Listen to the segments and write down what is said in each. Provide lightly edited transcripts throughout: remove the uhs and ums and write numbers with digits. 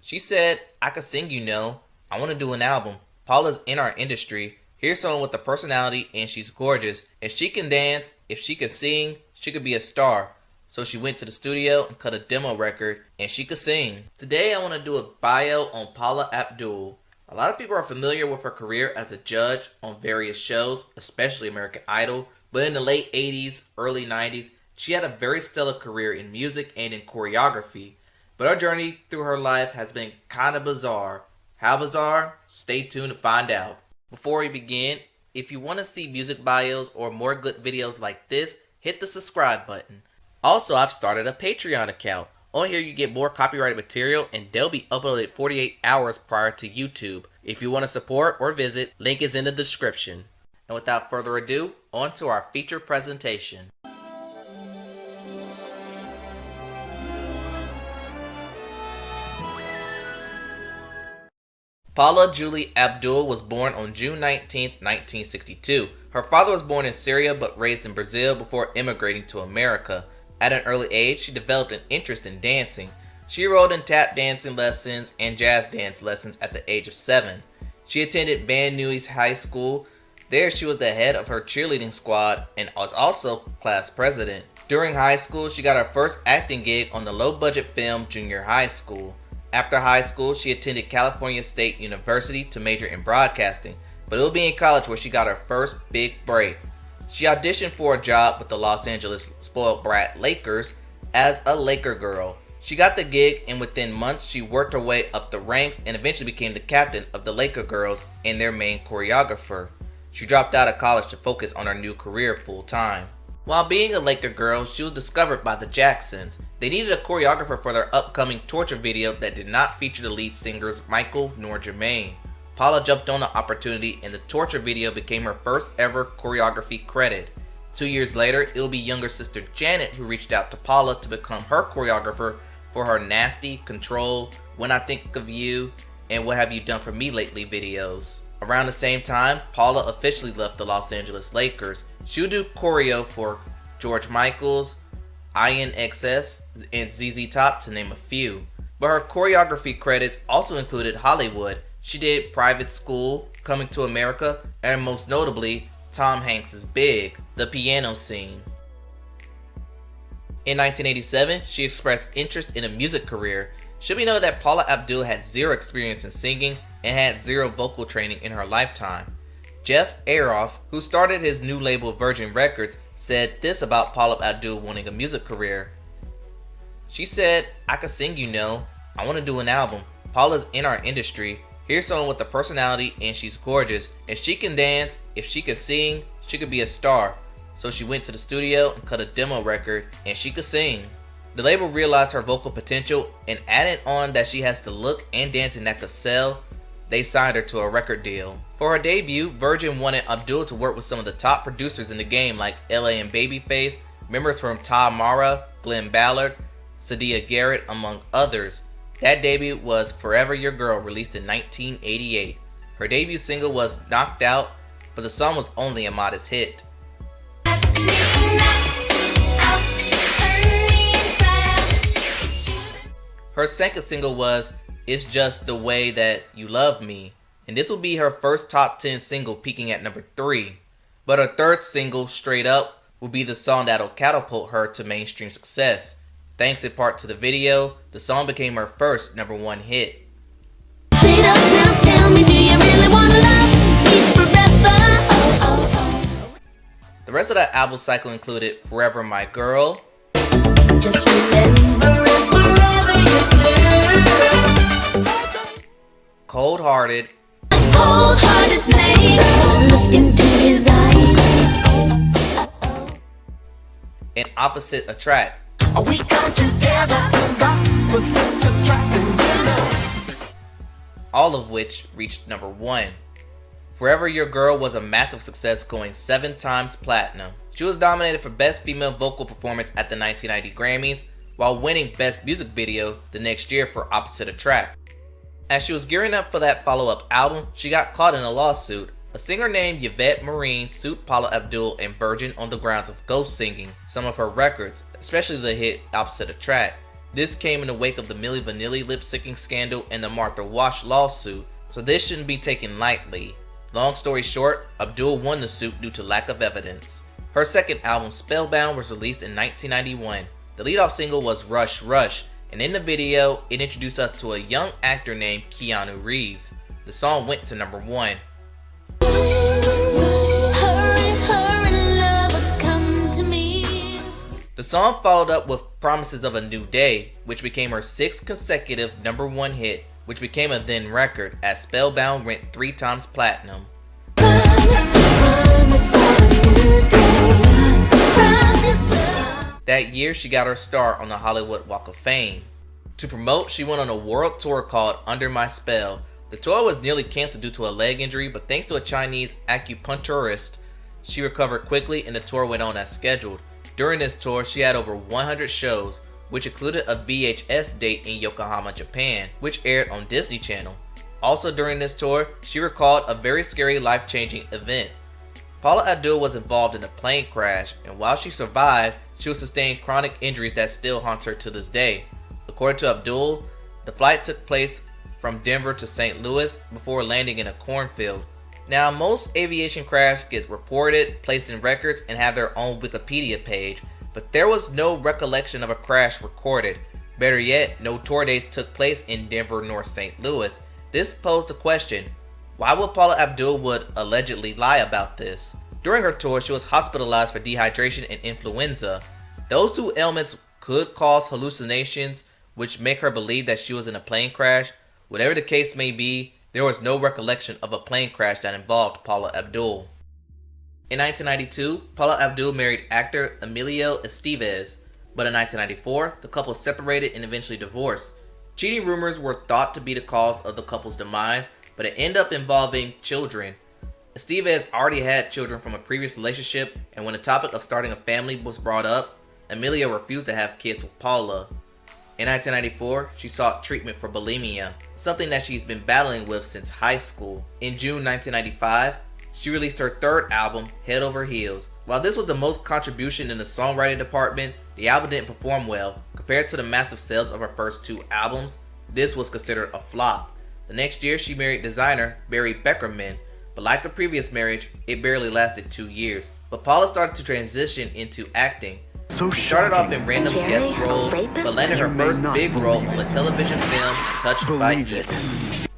She said, I could sing, I want to do an album. Paula's in our industry. Here's someone with a personality and she's gorgeous. If she can dance, if she can sing, she could be a star. So she went to the studio and cut a demo record and she could sing. Today I want to do a bio on Paula Abdul. A lot of people are familiar with her career as a judge on various shows, especially American Idol, but in the late 80s, early 90s, she had a very stellar career in music and in choreography. But her journey through her life has been kind of bizarre. How bizarre? Stay tuned to find out. Before we begin, if you want to see music bios or more good videos like this, hit the subscribe button. Also, I've started a Patreon account. On here you get more copyrighted material and they'll be uploaded 48 hours prior to YouTube. If you want to support or visit, link is in the description. And without further ado, on to our feature presentation. Paula Julie Abdul was born on June 19, 1962. Her father was born in Syria but raised in Brazil before immigrating to America. At an early age, she developed an interest in dancing. She enrolled in tap dancing lessons and jazz dance lessons at the age of 7. She attended Van Nuys High School. There she was the head of her cheerleading squad and was also class president. During high school, she got her first acting gig on the low-budget film Junior High School. After high school, she attended California State University to major in broadcasting, but it would be in college where she got her first big break. She auditioned for a job with the Los Angeles spoiled brat Lakers as a Laker girl. She got the gig and within months she worked her way up the ranks and eventually became the captain of the Laker girls and their main choreographer. She dropped out of college to focus on her new career full time. While being a Laker girl, she was discovered by the Jacksons. They needed a choreographer for their upcoming Torture video that did not feature the lead singers Michael nor Jermaine. Paula jumped on the opportunity and the Torture video became her first ever choreography credit. 2 years later, it will be younger sister Janet who reached out to Paula to become her choreographer for her Nasty, Control, When I Think of You, and What Have You Done For Me Lately videos. Around the same time, Paula officially left the Los Angeles Lakers. She would do choreo for George Michael's, INXS, and ZZ Top to name a few. But her choreography credits also included Hollywood. She did Private School, Coming to America, and most notably, Tom Hanks' Big, the piano scene. In 1987, she expressed interest in a music career. Should we know that Paula Abdul had zero experience in singing and had zero vocal training in her lifetime. Jeff Aroff, who started his new label Virgin Records, said this about Paula Abdul wanting a music career. She said, I could sing, I want to do an album. Paula's in our industry. Here's someone with a personality and she's gorgeous. If she can dance, if she can sing, she could be a star. So she went to the studio and cut a demo record and she could sing. The label realized her vocal potential and added on that she has the look and dancing that could sell. They signed her to a record deal. For her debut, Virgin wanted Abdul to work with some of the top producers in the game like LA and Babyface, members from Tom Mara, Glenn Ballard, Sadia Garrett, among others. That debut was Forever Your Girl, released in 1988. Her debut single was Knocked Out, but the song was only a modest hit. Her second single was It's Just the Way That You Love Me, and this will be her first top 10 single, peaking at number 3. But her third single, Straight Up, will be the song that'll catapult her to mainstream success. Thanks in part to the video, the song became her first #1 hit. Straight up now, tell me, do you really wanna love me forever? Oh, oh, oh. The rest of that album cycle included Forever My Girl, Just Remember It Forever Your Girl, Cold Hearted, Cold Hearted Snake, Look into His eyes, and Opposite Attract. We come together, opposites attract, all of which reached #1. Forever Your Girl was a massive success, going 7 times platinum. She was nominated for Best Female Vocal Performance at the 1990 Grammys, while winning Best Music Video the next year for Opposite Attract. As she was gearing up for that follow-up album, she got caught in a lawsuit. A singer named Yvette Marine sued Paula Abdul and Virgin on the grounds of ghost singing some of her records, especially the hit Opposite Attract. This came in the wake of the Milli Vanilli lip-syncing scandal and the Martha Wash lawsuit, so this shouldn't be taken lightly. Long story short, Abdul won the suit due to lack of evidence. Her second album, Spellbound, was released in 1991. The lead-off single was Rush Rush, and in the video, it introduced us to a young actor named Keanu Reeves. The song went to number 1. The song followed up with Promises of a New Day, which became her 6th consecutive number 1 hit, which became a then record, as Spellbound went 3 times platinum. That year, she got her start on the Hollywood Walk of Fame. To promote, she went on a world tour called Under My Spell. The tour was nearly canceled due to a leg injury, but thanks to a Chinese acupuncturist, she recovered quickly and the tour went on as scheduled. During this tour, she had over 100 shows, which included a VHS date in Yokohama, Japan, which aired on Disney Channel. Also during this tour, she recalled a very scary life-changing event. Paula Abdul was involved in a plane crash, and while she survived, she would sustain chronic injuries that still haunt her to this day. According to Abdul, the flight took place from Denver to St. Louis before landing in a cornfield. Now, most aviation crashes get reported, placed in records, and have their own Wikipedia page, but there was no recollection of a crash recorded. Better yet, no tour dates took place in Denver nor St. Louis. This posed the question, why would Paula Abdul would allegedly lie about this? During her tour, she was hospitalized for dehydration and influenza. Those 2 ailments could cause hallucinations, which make her believe that she was in a plane crash. Whatever the case may be, there was no recollection of a plane crash that involved Paula Abdul. In 1992, Paula Abdul married actor Emilio Estevez, but in 1994, the couple separated and eventually divorced. Cheating rumors were thought to be the cause of the couple's demise, but it ended up involving children. Estevez already had children from a previous relationship, and when the topic of starting a family was brought up, Emilio refused to have kids with Paula. In 1994, she sought treatment for bulimia, something that she's been battling with since high school. In June 1995, she released her 3rd album, Head Over Heels. While this was the most contribution in the songwriting department, the album didn't perform well. Compared to the massive sales of her first 2 albums, this was considered a flop. The next year, she married designer Barry Beckerman, but like the previous marriage, it barely lasted 2 years. But Paula started to transition into acting. She started off in random guest roles, but landed her first big role on the television film Touched by Evil.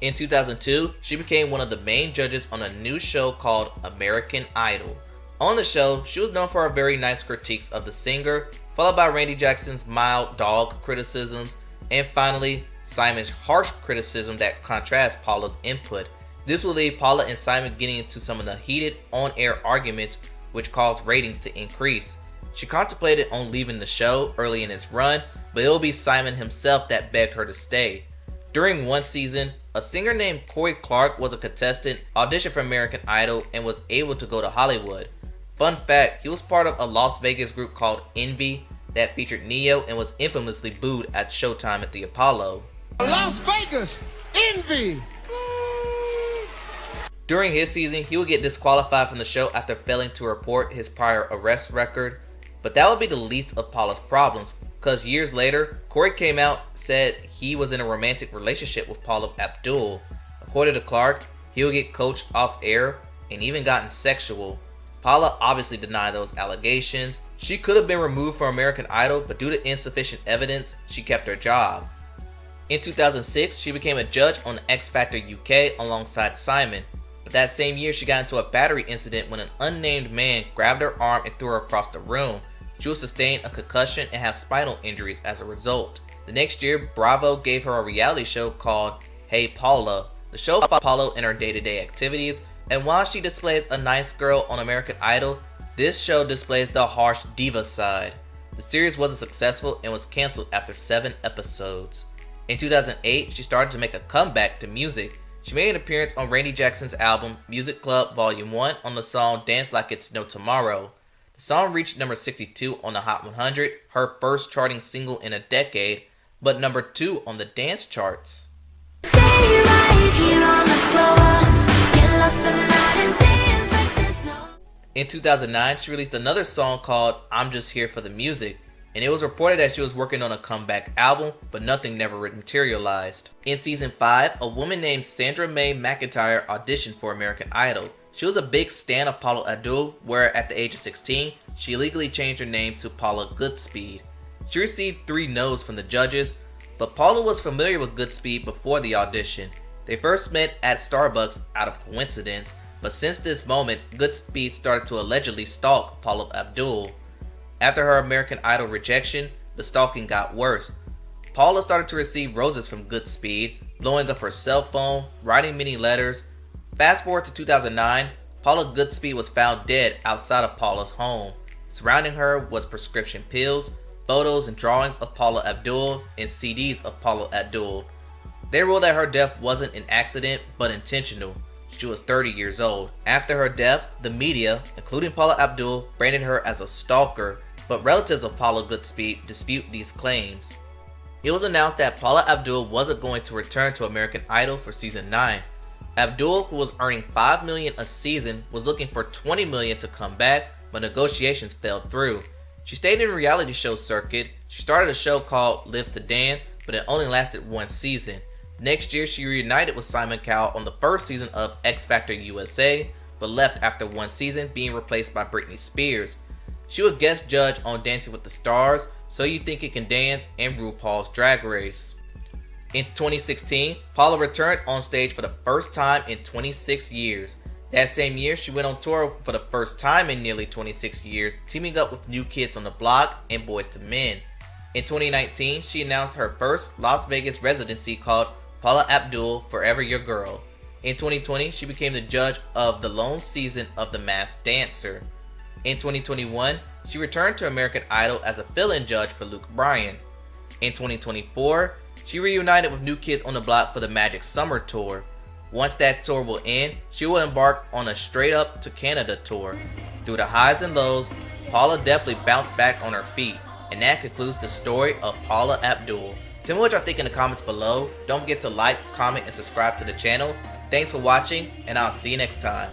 In 2002, she became one of the main judges on a new show called American Idol. On the show, she was known for her very nice critiques of the singer, followed by Randy Jackson's mild dog criticisms, and finally, Simon's harsh criticism that contrasts Paula's input. This will leave Paula and Simon getting into some of the heated on-air arguments, which caused ratings to increase. She contemplated on leaving the show early in its run, but it will be Simon himself that begged her to stay. During one season, a singer named Corey Clark was a contestant, auditioned for American Idol, and was able to go to Hollywood. Fun fact, he was part of a Las Vegas group called Envy that featured Neo and was infamously booed at Showtime at the Apollo. Las Vegas, Envy! During his season, he would get disqualified from the show after failing to report his prior arrest record. But that would be the least of Paula's problems, because years later, Corey came out said he was in a romantic relationship with Paula Abdul. According to Clark, he would get coached off air and even gotten sexual. Paula obviously denied those allegations. She could have been removed from American Idol, but due to insufficient evidence, she kept her job. In 2006, she became a judge on the X Factor UK alongside Simon. But that same year, she got into a battery incident when an unnamed man grabbed her arm and threw her across the room. She would sustain a concussion and have spinal injuries as a result. The next year, Bravo gave her a reality show called Hey Paula. The show followed Paula in her day-to-day activities, and while she displays a nice girl on American Idol, this show displays the harsh diva side. The series wasn't successful and was canceled after 7 episodes. In 2008, she started to make a comeback to music. She made an appearance on Randy Jackson's album Music Club Volume 1 on the song Dance Like It's No Tomorrow. The song reached number 62 on the Hot 100, her first charting single in a decade, but number 2 on the dance charts. Stay right here on the floor. Get lost in the night and dance like there's no... In 2009, she released another song called I'm Just Here for the Music. and it was reported that she was working on a comeback album, but nothing never materialized. In season 5, a woman named Sandra Mae McIntyre auditioned for American Idol. She was a big stan of Paula Abdul, where at the age of 16, she illegally changed her name to Paula Goodspeed. She received 3 no's from the judges, but Paula was familiar with Goodspeed before the audition. They first met at Starbucks out of coincidence, but since this moment, Goodspeed started to allegedly stalk Paula Abdul. After her American Idol rejection, the stalking got worse. Paula started to receive roses from Goodspeed, blowing up her cell phone, writing many letters. Fast forward to 2009, Paula Goodspeed was found dead outside of Paula's home. Surrounding her was prescription pills, photos and drawings of Paula Abdul, and CDs of Paula Abdul. They ruled that her death wasn't an accident, but intentional. She was 30 years old. After her death, the media, including Paula Abdul, branded her as a stalker, but relatives of Paula Goodspeed dispute these claims. It was announced that Paula Abdul wasn't going to return to American Idol for season 9. Abdul, who was earning $5 million a season, was looking for $20 million to come back, but negotiations fell through. She stayed in the reality show circuit. She started a show called Live to Dance, but it only lasted 1 season. Next year, she reunited with Simon Cowell on the first season of X Factor USA, but left after 1 season, being replaced by Britney Spears. She was guest judge on Dancing with the Stars, So You Think You Can Dance, and RuPaul's Drag Race. In 2016, Paula returned on stage for the first time in 26 years. That same year, she went on tour for the first time in nearly 26 years, teaming up with New Kids on the Block and Boyz II Men. In 2019, she announced her first Las Vegas residency called Paula Abdul Forever Your Girl. In 2020, she became the judge of the lone season of The Masked Dancer. In 2021, she returned to American Idol as a fill-in judge for Luke Bryan. In 2024, she reunited with New Kids on the Block for the Magic Summer Tour. Once that tour will end, she will embark on a Straight Up to Canada tour. Through the highs and lows, Paula definitely bounced back on her feet. And that concludes the story of Paula Abdul. Tell me what y'all think in the comments below. Don't forget to like, comment, and subscribe to the channel. Thanks for watching, and I'll see you next time.